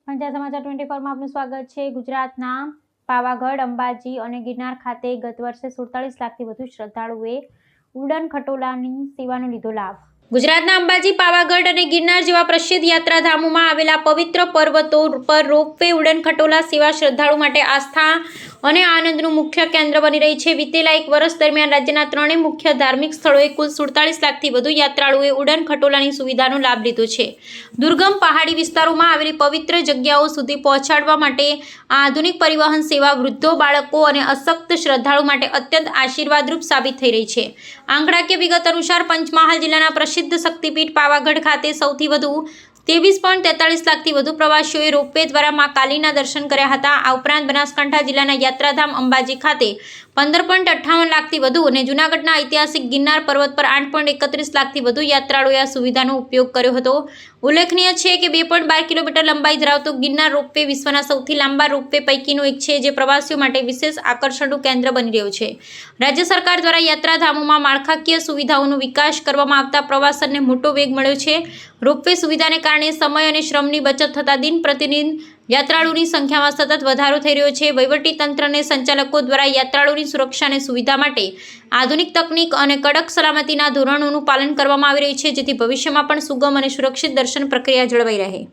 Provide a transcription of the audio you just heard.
પંચાયત સમાચાર 24 માં આપનું સ્વાગત છે। ગુજરાતના પાવાગઢ, અંબાજી અને ગિરનાર ખાતે ગત વર્ષે 47 લાખથી વધુ શ્રદ્ધાળુઓએ ઉડન ખટોલાની સેવાનો લીધો લાભ। ગુજરાતના અંબાજી, પાવાગઢ અને ગિરનાર જેવા પ્રસિદ્ધ યાત્રાધામોમાં આવેલા પવિત્ર પર્વતો પર રોપવે ઉડન ખટોલા સેવા શ્રદ્ધાળુ માટે આસ્થા અને આનંદનું મુખ્ય કેન્દ્ર બની રહી છે। વિતેલા એક વર્ષ દરમિયાન રાજ્યના 3 મુખ્ય ધાર્મિક સ્થળોએ કુલ 47 લાખથી વધુ યાત્રાળુઓએ ઉડન ખટોલાની સુવિધાનો લાભ લીધો છે। દુર્ગમ પહાડી વિસ્તારોમાં આવેલી પવિત્ર જગ્યાઓ સુધી પહોંચાડવા માટે આ આધુનિક પરિવહન સેવા વૃદ્ધો, બાળકો અને અશક્ત શ્રદ્ધાળુ માટે અત્યંત આશીર્વાદરૂપ સાબિત થઈ રહી છે। આંકડાકીય વિગત અનુસાર પંચમહાલ જિલ્લાના પ્રસિદ્ધ શક્તિપીઠ પાવાગઢ ખાતે સૌથી વધુ 23.43 લાખથી વધુ પ્રવાસીઓએ રોપવે દ્વારા મા કાલીના દર્શન કર્યા હતા। આ ઉપરાંત બનાસકાંઠા જિલ્લાના યાત્રાધામ અંબાજી ખાતે 15.58 લાખથી વધુ અને જૂનાગઢના ઐતિહાસિક ગિરનાર પર્વત પર 8.31 લાખથી વધુ યાત્રાળુઓએ આ સુવિધાનો ઉપયોગ કર્યો હતો। ઉલ્લેખનીય છે કે 2.12 કિલોમીટર લંબાઈ ધરાવતો ગિરનાર રોપવે વિશ્વના સૌથી લાંબા રોપવે પૈકીનો એક છે, જે પ્રવાસીઓ માટે વિશેષ આકર્ષણનું કેન્દ્ર બની રહ્યો છે। રાજ્ય સરકાર દ્વારા યાત્રાધામોમાં માળખાકીય સુવિધાઓનો વિકાસ કરવામાં આવતા પ્રવાસનને મોટો વેગ મળ્યો છે। રોપવે સુવિધાને કારણે સમય અને શ્રમની બચત થતાં દિન પ્રતિદિન યાત્રાળુની સંખ્યામાં સતત વધારો થઈ રહ્યો છે। વહીવટી તંત્ર અને સંચાલકો દ્વારા યાત્રાળુની સુરક્ષા અને સુવિધા માટે આધુનિક તકનીક અને કડક સલામતીના ધોરણોનું પાલન કરવામાં આવી રહ્યું છે, જેથી ભવિષ્યમાં પણ સુગમ અને સુરક્ષિત દર્શન પ્રક્રિયા જળવાઈ રહે।